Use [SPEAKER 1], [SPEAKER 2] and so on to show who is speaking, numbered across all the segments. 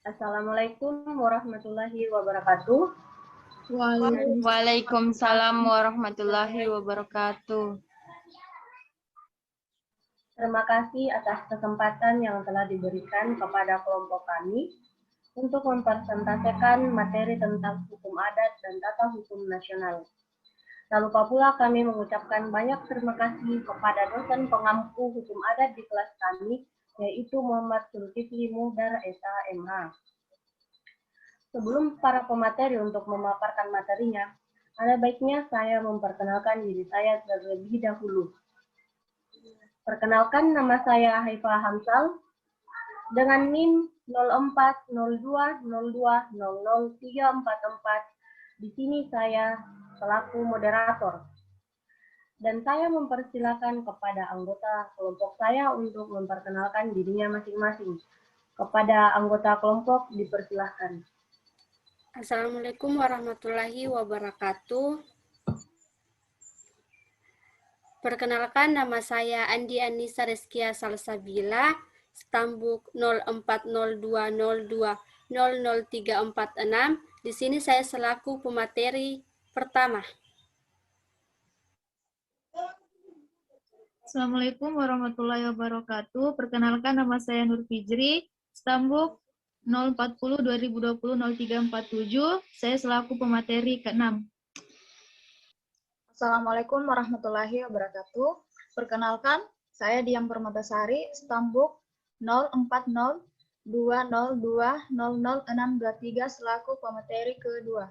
[SPEAKER 1] Assalamualaikum warahmatullahi wabarakatuh.
[SPEAKER 2] Waalaikumsalam warahmatullahi wabarakatuh.
[SPEAKER 1] Terima kasih atas kesempatan yang telah diberikan kepada kelompok kami untuk mempresentasikan materi tentang hukum adat dan tata hukum nasional. Tak lupa pula kami mengucapkan banyak terima kasih kepada dosen pengampu hukum adat di kelas kami, yaitu Muhammad Zulkifli Muhdar SH MH. Sebelum para pemateri untuk memaparkan materinya, ada baiknya saya memperkenalkan diri saya terlebih dahulu. Perkenalkan, nama saya Haifa Hamsal dengan NIM 040202003444. Di sini saya selaku moderator. Dan saya mempersilakan kepada anggota kelompok saya untuk memperkenalkan dirinya masing-masing. Kepada anggota kelompok dipersilahkan.
[SPEAKER 3] Assalamualaikum warahmatullahi wabarakatuh. Perkenalkan, nama saya Andi Anissa Rizkia Salsabila, stambuk 040202000346. Di sini saya selaku pemateri pertama.
[SPEAKER 4] Assalamualaikum warahmatullahi wabarakatuh. Perkenalkan, nama saya Nur Fijri, stambuk 040-2020-0347. Saya selaku pemateri ke-6.
[SPEAKER 5] Assalamualaikum warahmatullahi wabarakatuh. Perkenalkan, saya Dian Permatasari, stambuk 040-2020-0623 selaku pemateri kedua.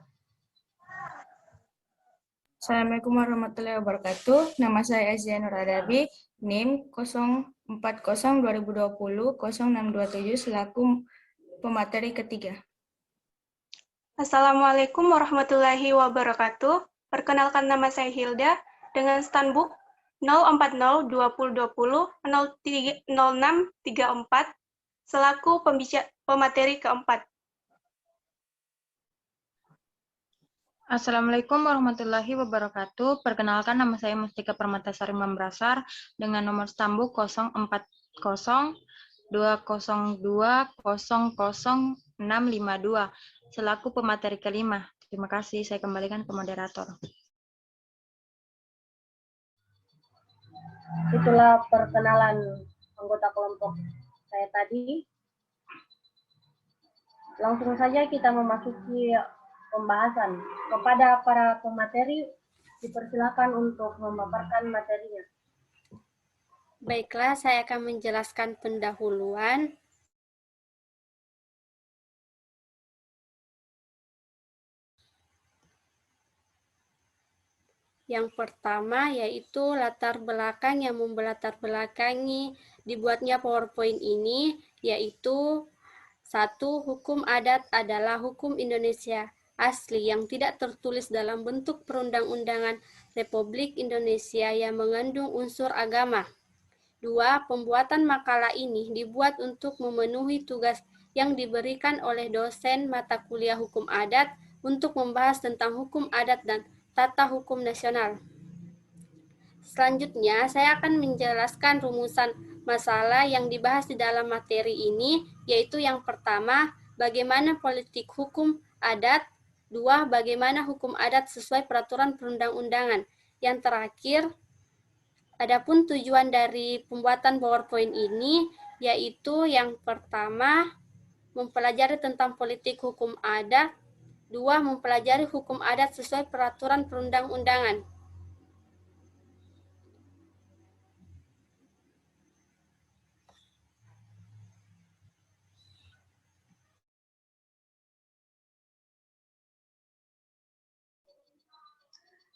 [SPEAKER 2] Assalamualaikum warahmatullahi wabarakatuh. Nama saya Azia Nur Adabi, NIM 040-2020-0627 selaku pemateri ketiga.
[SPEAKER 6] Assalamualaikum warahmatullahi wabarakatuh. Perkenalkan, nama saya Hilda dengan standbook 040-2020-0634 selaku pemateri keempat.
[SPEAKER 7] Assalamualaikum warahmatullahi wabarakatuh. Perkenalkan, nama saya Mustika Permatasari Mambrasar dengan nomor stambuk 040202000652 selaku pemateri kelima. Terima kasih, saya kembalikan ke moderator.
[SPEAKER 1] Itulah perkenalan anggota kelompok saya tadi. Langsung saja kita memasuki pembahasan. Kepada para pemateri, dipersilakan untuk memaparkan materinya.
[SPEAKER 3] Baiklah, saya akan menjelaskan pendahuluan. Yang pertama yaitu latar belakang yang membelatar belakangi dibuatnya PowerPoint ini, yaitu 1. Hukum adat adalah hukum Indonesia asli yang tidak tertulis dalam bentuk perundang-undangan Republik Indonesia yang mengandung unsur agama. 2. Pembuatan makalah ini dibuat untuk memenuhi tugas yang diberikan oleh dosen mata kuliah hukum adat untuk membahas tentang hukum adat dan tata hukum nasional. Selanjutnya, saya akan menjelaskan rumusan masalah yang dibahas di dalam materi ini, yaitu yang pertama, bagaimana politik hukum adat, 2. Bagaimana hukum adat sesuai peraturan perundang-undangan. Yang terakhir, adapun tujuan dari pembuatan PowerPoint ini, yaitu yang pertama, mempelajari tentang politik hukum adat, 2. Mempelajari hukum adat sesuai peraturan perundang-undangan.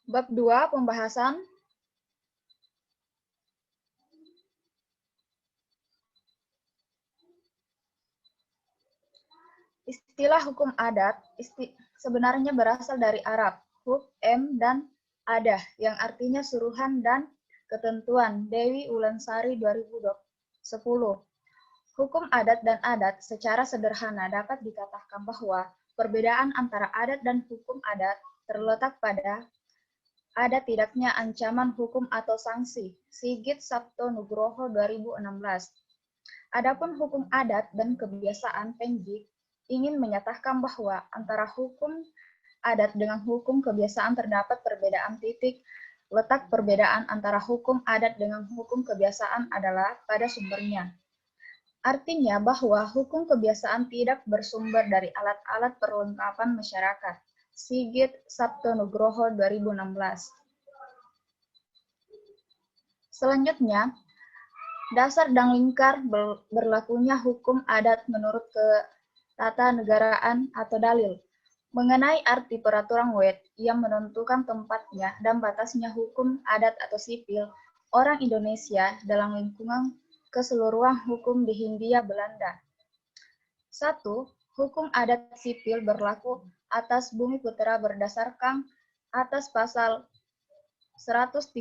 [SPEAKER 5] Bab 2, pembahasan. Istilah hukum adat sebenarnya berasal dari Arab, hukm dan adah, yang artinya suruhan dan ketentuan. Dewi Ulansari 2010. Hukum adat dan adat secara sederhana dapat dikatakan bahwa perbedaan antara adat dan hukum adat terletak pada ada tidaknya ancaman hukum atau sanksi. Sigit Sabto Nugroho 2016. Adapun hukum adat dan kebiasaan Penjik ingin menyatakan bahwa antara hukum adat dengan hukum kebiasaan terdapat perbedaan titik. Letak perbedaan antara hukum adat dengan hukum kebiasaan adalah pada sumbernya. Artinya bahwa hukum kebiasaan tidak bersumber dari alat-alat perlengkapan masyarakat. Sigit Sabtonugroho 2016. Selanjutnya, dasar dan lingkar berlakunya hukum adat menurut ketatanegaraan atau dalil. Mengenai arti peraturan WED yang menentukan tempatnya dan batasnya hukum adat atau sipil orang Indonesia dalam lingkungan keseluruhan hukum di Hindia Belanda. 1. Hukum adat sipil berlaku atas Bumi Putra berdasarkan atas pasal 131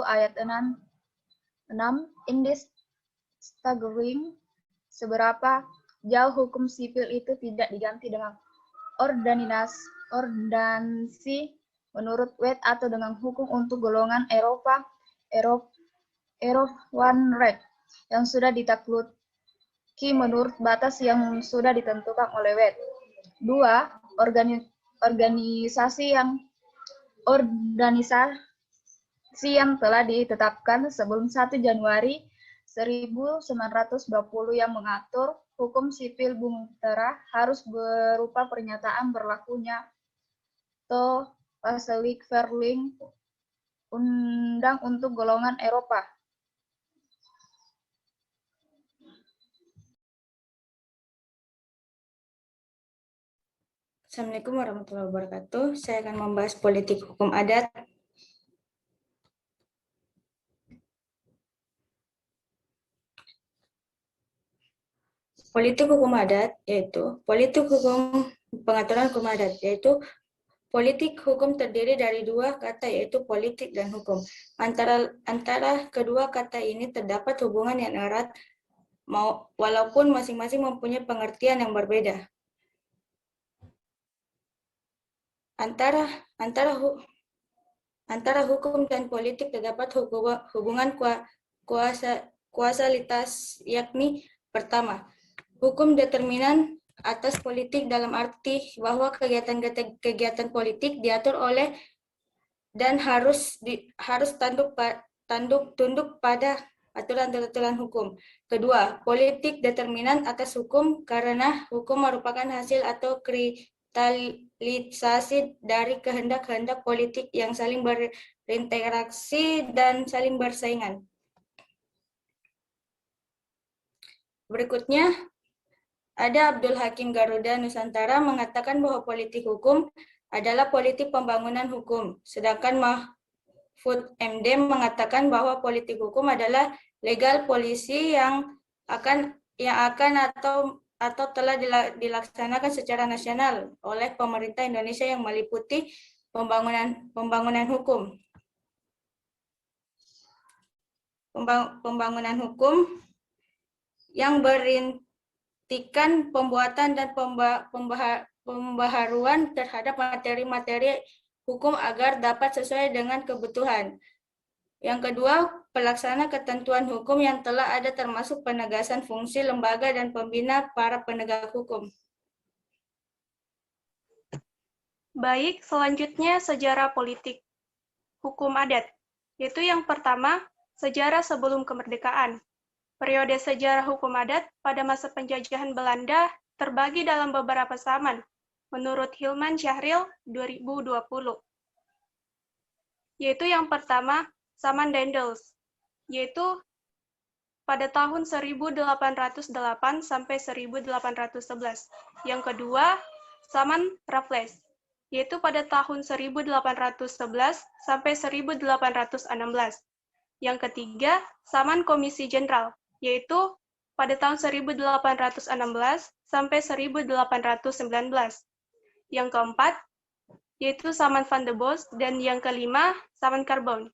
[SPEAKER 5] ayat 6 Indis staggering seberapa jauh hukum sipil itu tidak diganti dengan ordansi menurut WED atau dengan hukum untuk golongan Eropa One Red yang sudah ditakluki menurut batas yang sudah ditentukan oleh WED. 2. Organisasi yang telah ditetapkan sebelum 1 Januari 1920 yang mengatur hukum sipil Bumi Putra harus berupa pernyataan berlakunya atau Pasalik Verling Undang untuk golongan Eropa.
[SPEAKER 2] Assalamualaikum warahmatullahi wabarakatuh. Saya akan membahas politik hukum adat. Politik hukum adat yaitu politik hukum pengaturan hukum adat, yaitu politik hukum terdiri dari dua kata yaitu politik dan hukum. Antara kedua kata ini terdapat hubungan yang erat walaupun masing-masing mempunyai pengertian yang berbeda. Antara hukum dan politik terdapat hubungan kuasalitas, yakni pertama, hukum determinan atas politik dalam arti bahwa kegiatan politik diatur oleh dan harus tunduk pada aturan-aturan hukum. Kedua, politik determinan atas hukum karena hukum merupakan hasil atau kristalisasi dari kehendak-kehendak politik yang saling berinteraksi dan saling bersaingan. Berikutnya, ada Abdul Hakim Garuda Nusantara mengatakan bahwa politik hukum adalah politik pembangunan hukum, sedangkan Mahfud MD mengatakan bahwa politik hukum adalah legal policy yang akan atau telah dilaksanakan secara nasional oleh pemerintah Indonesia yang meliputi pembangunan hukum. Pembangunan hukum yang berintikan pembuatan dan pembaharuan terhadap materi-materi hukum agar dapat sesuai dengan kebutuhan. Yang kedua, pelaksana ketentuan hukum yang telah ada termasuk penegasan fungsi lembaga dan pembina para penegak hukum.
[SPEAKER 6] Baik, selanjutnya sejarah politik hukum adat, yaitu yang pertama, sejarah sebelum kemerdekaan. Periode sejarah hukum adat pada masa penjajahan Belanda terbagi dalam beberapa zaman, menurut Hilman Syahril 2020. Yaitu yang pertama, zaman Daendels, yaitu pada tahun 1808 sampai 1811. Yang kedua, zaman Raffles, yaitu pada tahun 1811 sampai 1816. Yang ketiga, zaman Komisi Jenderal, yaitu pada tahun 1816 sampai 1819. Yang keempat, yaitu zaman Van der Bos, dan yang kelima, zaman Carbon.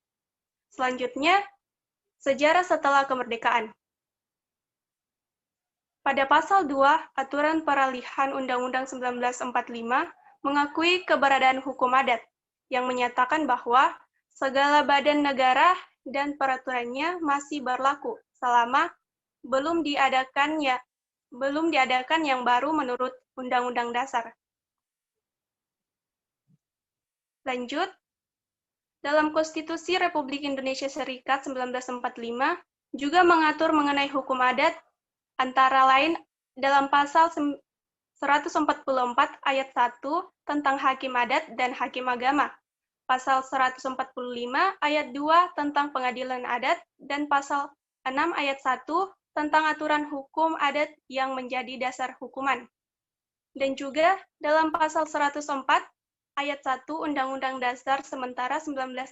[SPEAKER 6] Selanjutnya, sejarah setelah kemerdekaan. Pada pasal 2, Aturan Peralihan Undang-Undang 1945 mengakui keberadaan hukum adat yang menyatakan bahwa segala badan negara dan peraturannya masih berlaku selama belum diadakan yang baru menurut Undang-Undang Dasar. Lanjut, dalam Konstitusi Republik Indonesia Serikat 1945 juga mengatur mengenai hukum adat, antara lain dalam pasal 144 ayat 1 tentang hakim adat dan hakim agama, pasal 145 ayat 2 tentang pengadilan adat, dan pasal 6 ayat 1 tentang aturan hukum adat yang menjadi dasar hukuman. Dan juga dalam pasal 104 ayat 1 Undang-Undang Dasar Sementara 1950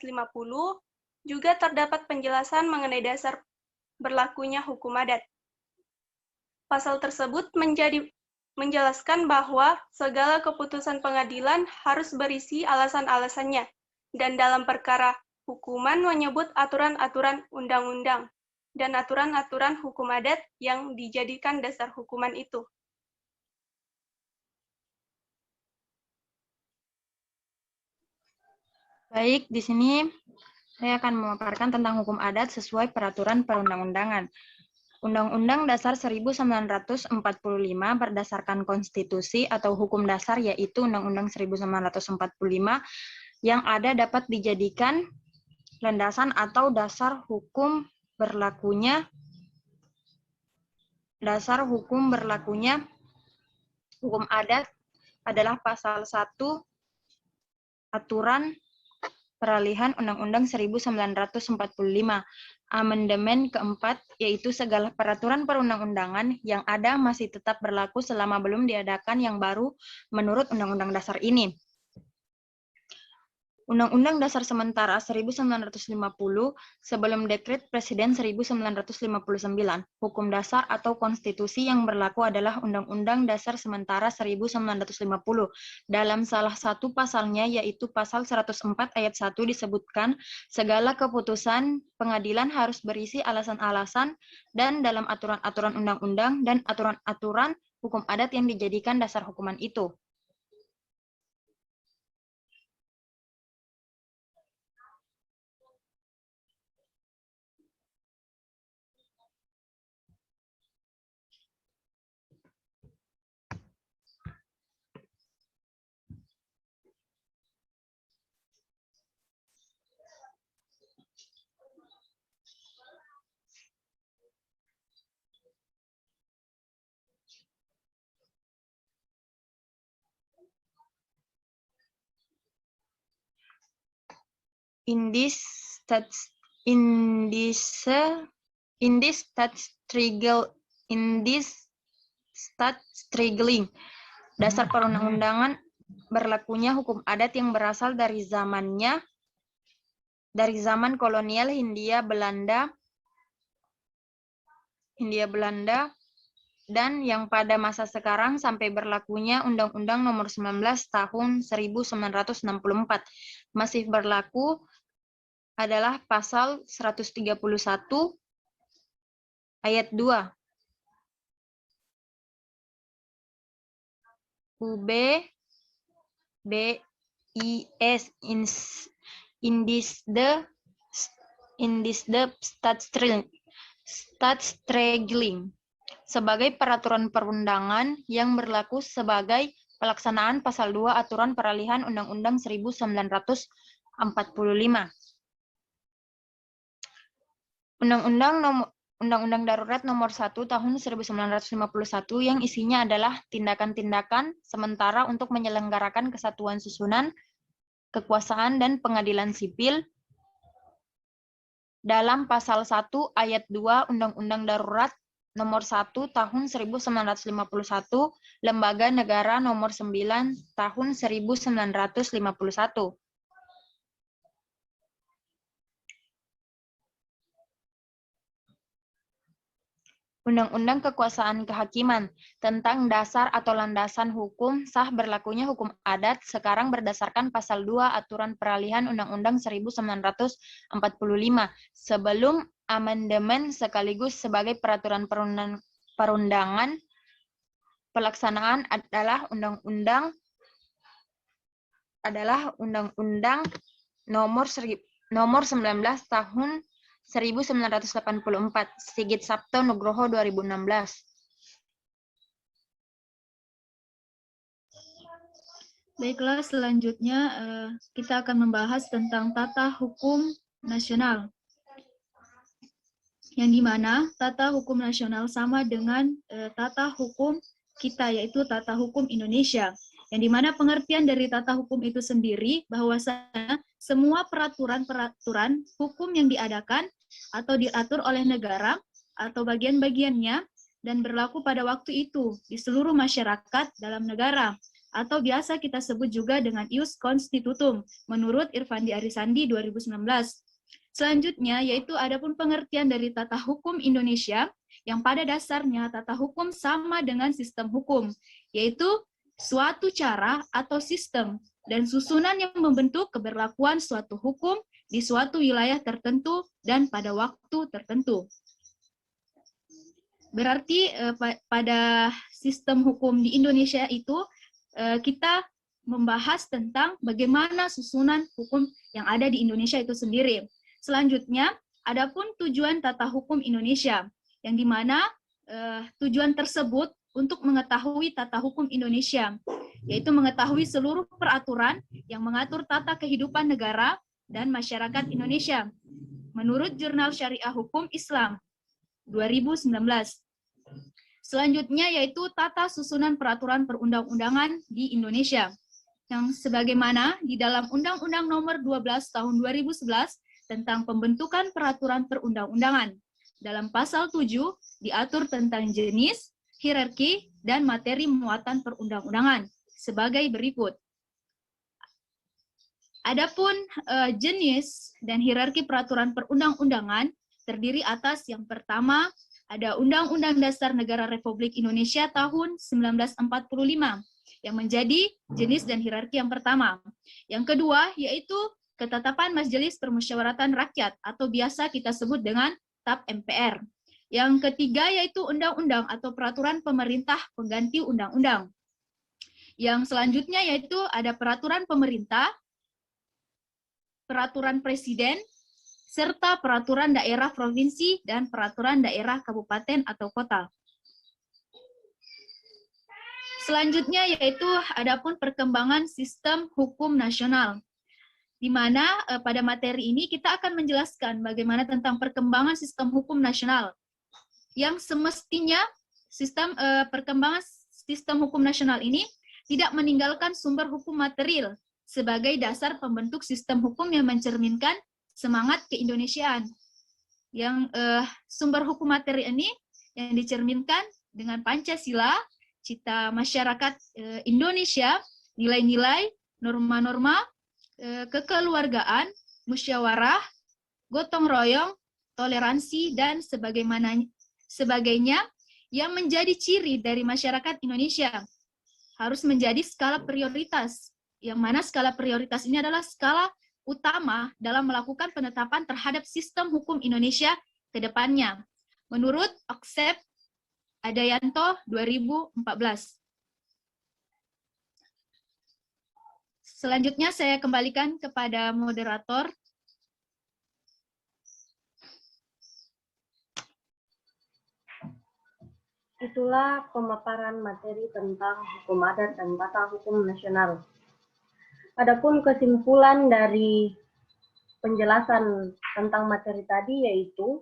[SPEAKER 6] juga terdapat penjelasan mengenai dasar berlakunya hukum adat. Pasal tersebut menjelaskan bahwa segala keputusan pengadilan harus berisi alasan-alasannya, dan dalam perkara hukuman menyebut aturan-aturan undang-undang dan aturan-aturan hukum adat yang dijadikan dasar hukuman itu.
[SPEAKER 7] Baik, di sini saya akan memaparkan tentang hukum adat sesuai peraturan perundang-undangan. Undang-Undang Dasar 1945 berdasarkan konstitusi atau hukum dasar, yaitu Undang-Undang 1945, yang ada dapat dijadikan landasan atau dasar hukum berlakunya hukum adat adalah pasal 1 aturan peralihan Undang-Undang 1945. Amandemen keempat, yaitu segala peraturan perundang-undangan yang ada masih tetap berlaku selama belum diadakan yang baru menurut Undang-Undang Dasar ini. Undang-Undang Dasar Sementara 1950 sebelum Dekret Presiden 1959. Hukum dasar atau konstitusi yang berlaku adalah Undang-Undang Dasar Sementara 1950. Dalam salah satu pasalnya, yaitu pasal 104 ayat 1, disebutkan segala keputusan pengadilan harus berisi alasan-alasan dan dalam aturan-aturan undang-undang dan aturan-aturan hukum adat yang dijadikan dasar hukuman itu. In this struggling dasar perundang-undangan berlakunya hukum adat yang berasal dari zaman kolonial Hindia Belanda dan yang pada masa sekarang sampai berlakunya Undang-Undang Nomor 19 Tahun 1964. Masih berlaku adalah pasal 131 ayat 2. UB-BIS in this the struggling sebagai peraturan perundangan yang berlaku sebagai pelaksanaan pasal 2 aturan peralihan Undang-Undang 1945. Undang-Undang Darurat Nomor 1 Tahun 1951 yang isinya adalah tindakan-tindakan sementara untuk menyelenggarakan kesatuan susunan, kekuasaan, dan pengadilan sipil. Dalam pasal 1 ayat 2 Undang-Undang Darurat Nomor 1 Tahun 1951, Lembaga Negara Nomor 9 Tahun 1951. Undang-Undang Kekuasaan Kehakiman tentang dasar atau landasan hukum sah berlakunya hukum adat sekarang berdasarkan pasal 2 aturan peralihan Undang-Undang 1945 sebelum amandemen sekaligus sebagai peraturan perundangan. Pelaksanaan adalah Undang-Undang Nomor 19 Tahun 1984, Sigit Sabto Nugroho 2016.
[SPEAKER 4] Baiklah, selanjutnya kita akan membahas tentang tata hukum nasional. Yang dimana tata hukum nasional sama dengan tata hukum kita, yaitu tata hukum Indonesia. Yang dimana pengertian dari tata hukum itu sendiri bahwasanya semua peraturan-peraturan hukum yang diadakan atau diatur oleh negara atau bagian-bagiannya dan berlaku pada waktu itu di seluruh masyarakat dalam negara, atau biasa kita sebut juga dengan ius constitutum menurut Irfandi Arisandi 2019. Selanjutnya yaitu adapun pengertian dari tata hukum Indonesia yang pada dasarnya tata hukum sama dengan sistem hukum, yaitu suatu cara atau sistem dan susunan yang membentuk keberlakuan suatu hukum di suatu wilayah tertentu dan pada waktu tertentu. Berarti pada sistem hukum di Indonesia itu kita membahas tentang bagaimana susunan hukum yang ada di Indonesia itu sendiri. Selanjutnya, adapun tujuan tata hukum Indonesia, yang dimana tujuan tersebut untuk mengetahui tata hukum Indonesia, yaitu mengetahui seluruh peraturan yang mengatur tata kehidupan negara dan masyarakat Indonesia, menurut Jurnal Syariah Hukum Islam 2019. Selanjutnya yaitu tata susunan peraturan perundang-undangan di Indonesia, yang sebagaimana di dalam Undang-Undang Nomor 12 Tahun 2011 tentang pembentukan peraturan perundang-undangan. Dalam pasal 7 diatur tentang jenis, hierarki, dan materi muatan perundang-undangan sebagai berikut. Adapun jenis dan hierarki peraturan perundang-undangan terdiri atas yang pertama ada Undang-Undang Dasar Negara Republik Indonesia tahun 1945 yang menjadi jenis dan hierarki yang pertama. Yang kedua yaitu Ketetapan Majelis Permusyawaratan Rakyat atau biasa kita sebut dengan TAP MPR. Yang ketiga yaitu undang-undang atau peraturan pemerintah pengganti undang-undang. Yang selanjutnya yaitu ada peraturan pemerintah, peraturan presiden, serta peraturan daerah provinsi dan peraturan daerah kabupaten atau kota. Selanjutnya yaitu adapun perkembangan sistem hukum nasional, di mana pada materi ini kita akan menjelaskan bagaimana tentang perkembangan sistem hukum nasional, yang semestinya perkembangan sistem hukum nasional ini tidak meninggalkan sumber hukum material sebagai dasar pembentuk sistem hukum yang mencerminkan semangat keindonesiaan. Yang sumber hukum materi ini yang dicerminkan dengan Pancasila, cita masyarakat Indonesia, nilai-nilai, norma-norma, kekeluargaan, musyawarah, gotong royong, toleransi, dan sebagainya yang menjadi ciri dari masyarakat Indonesia. Harus menjadi skala prioritas, yang mana skala prioritas ini adalah skala utama dalam melakukan penetapan terhadap sistem hukum Indonesia ke depannya, menurut Oksep Adayanto 2014. Selanjutnya saya kembalikan kepada moderator.
[SPEAKER 1] Itulah pemaparan materi tentang hukum adat dan tata hukum nasional. Adapun kesimpulan dari penjelasan tentang materi tadi yaitu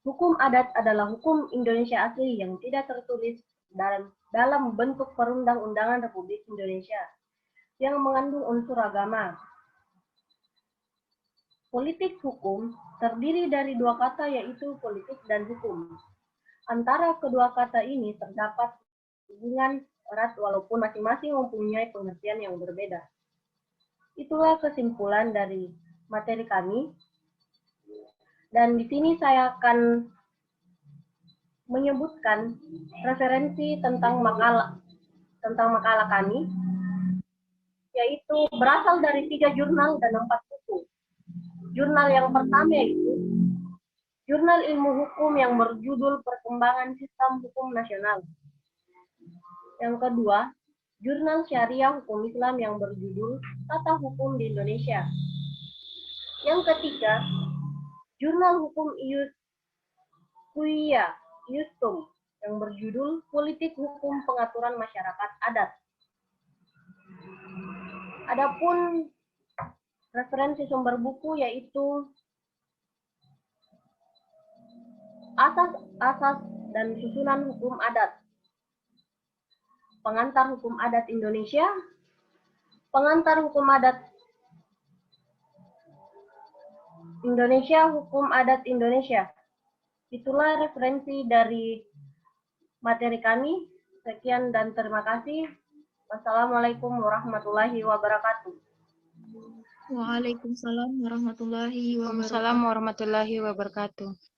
[SPEAKER 1] hukum adat adalah hukum Indonesia asli yang tidak tertulis dalam bentuk perundang-undangan Republik Indonesia yang mengandung unsur agama. Politik hukum terdiri dari dua kata yaitu politik dan hukum. Antara kedua kata ini terdapat hubungan erat walaupun masing-masing mempunyai pengertian yang berbeda. Itulah kesimpulan dari materi kami. Dan di sini saya akan menyebutkan referensi tentang makalah kami, yaitu berasal dari 3 jurnal dan 4 buku. Jurnal yang pertama yaitu Jurnal Ilmu Hukum yang berjudul Perkembangan Sistem Hukum Nasional. Yang kedua, Jurnal Syariah Hukum Islam yang berjudul Tata Hukum di Indonesia. Yang ketiga, Jurnal Hukum Iustum yang berjudul Politik Hukum Pengaturan Masyarakat Adat. Adapun referensi sumber buku yaitu Asas-asas dan susunan hukum adat. Pengantar hukum adat Indonesia. Pengantar hukum adat Indonesia, hukum adat Indonesia. Itulah referensi dari materi kami. Sekian dan terima kasih. Wassalamualaikum warahmatullahi wabarakatuh.
[SPEAKER 4] Waalaikumsalam warahmatullahi wabarakatuh.
[SPEAKER 7] Waalaikumsalam warahmatullahi wabarakatuh.